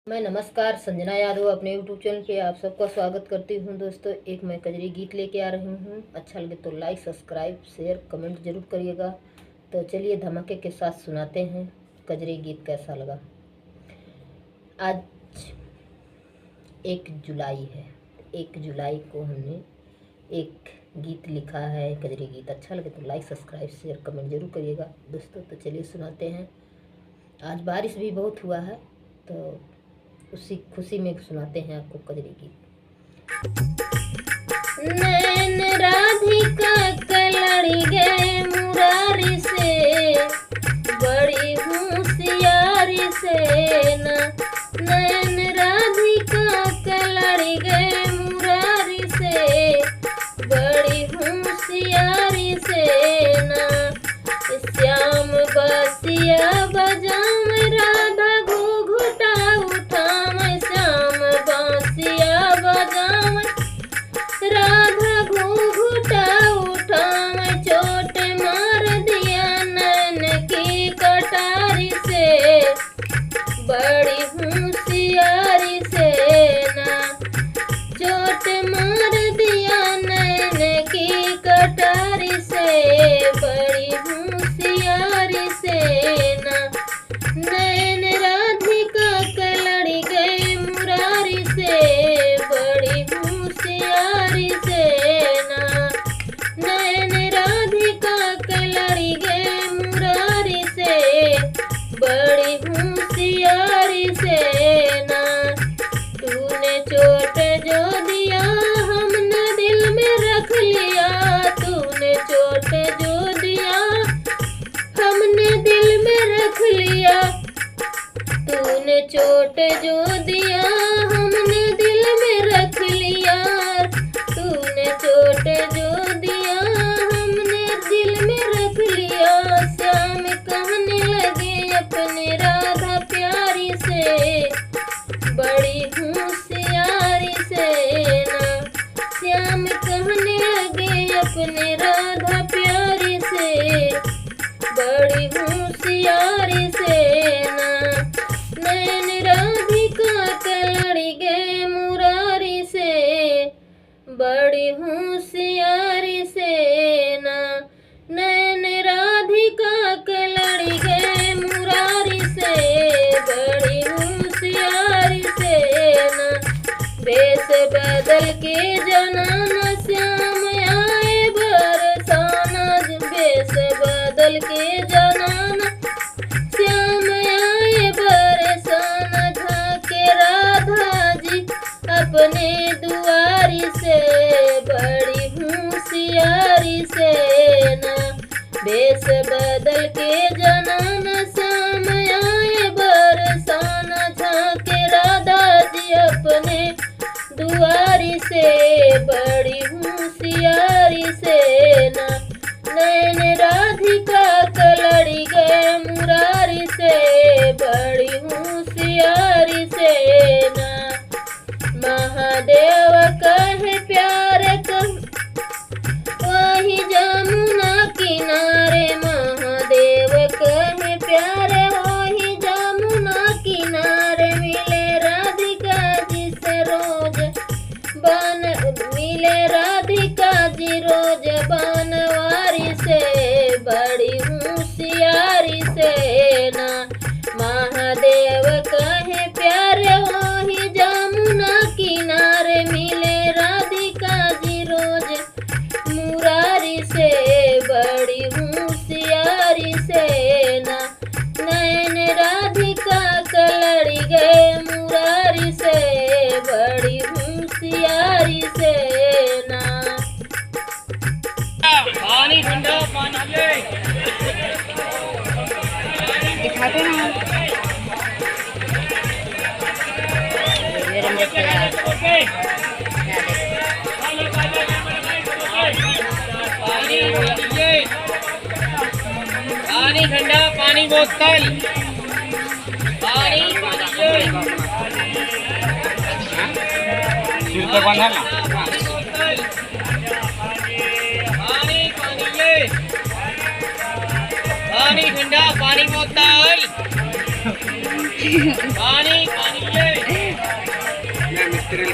मैं नमस्कार संजना यादव अपने यूट्यूब चैनल पे आप सबका स्वागत करती हूँ। दोस्तों एक मैं कजरी गीत लेके आ रही हूँ। अच्छा लगे तो लाइक सब्सक्राइब शेयर कमेंट जरूर करिएगा। तो चलिए धमाके के साथ सुनाते हैं कजरी गीत कैसा लगा। आज 1 जुलाई है। 1 जुलाई को हमने एक गीत लिखा है कजरी गीत। अच्छा लगे तो लाइक सब्सक्राइब शेयर कमेंट जरूर करिएगा दोस्तों। तो चलिए सुनाते हैं। आज बारिश भी बहुत हुआ है तो उसी खुशी में सुनाते हैं आपको कजरी गीत। नैन राधिका कलड़ी गए मुरारी से, बड़ी होशियारी से न। नैन राधिका कलड़ी गए मुरारी से, बड़ी होशियारी से न। श्याम बासिया बजाम राधा घूघूटा उठाम, श्याम बासिया बजाम राधा घूघूटा उठाम। चोट मार दिया नैन की कटारी से, बड़ी होशियारी से ना। चोट मार दिया नैन की कटारी से, बड़ी होशियारी से ना। नैन राधिका कलड़ी गए मुरारी से, बड़ी होशियारी से ना। नैन राधिका कलड़ी गए मुरारी से, बड़ी होशियारी से ना। तूने चोट जो दिया हमने दिल में रख लिया, तूने चोट जो दिया हमने दिल में रख लिया। तूने चोट जो दिया हमने दिल में रख लिया। तूने चोट जो दिया हमने दिल में रख लिया। श्याम कहने लगे अपने राधा प्यारी से, बड़ी होशियारी से ना। श्याम कहने लगे अपने राधा प्यारी से, बड़ी होशियारी से ना। नैन राधिका कलड़ी गए मुरारी से, बड़ी होशियारी से ना। नैन राधिका कलड़ी गए मुरारी से, बड़ी होशियारी से ना। बेस बदल के जनाना श्याम आए बरसाना, बेस बदल के जनाना श्याम आए बरसाना। झाके राधा जी अपने दुआरी से, बड़ी होशियारी से ना। बेस बदल के जनाना श्याम आए बरसाना। झाके राधा जी अपने दुआरी से, बड़ी होशियारी से ना। नैन राधिका कलड़ी गए मुरारी से, बड़ी होशियारी से ना। महादेव कहे प्यारे वही जमुना किनारे, महादेव कहे प्यारे वही जमुना किनारे। मिले राधिका जी से रोज मिले राधिका जी रोज बनवारी से, बड़ी होशियारी से ना। महादेव कहे प्यारे वही जमुना किनारे। मिले राधिका जी रोज मुरारी से, बड़ी होशियारी से ना। नैन राधिका कलड़ी गए मुरारी से, बड़ी होशियारी से ना। पानी ठंडा पानी ले दिखाते हैं पानी ठंडा पानी बोतल पानी सिर पे बंधा ना पानी ठंडा पानी बोतल पानी पानी तेरे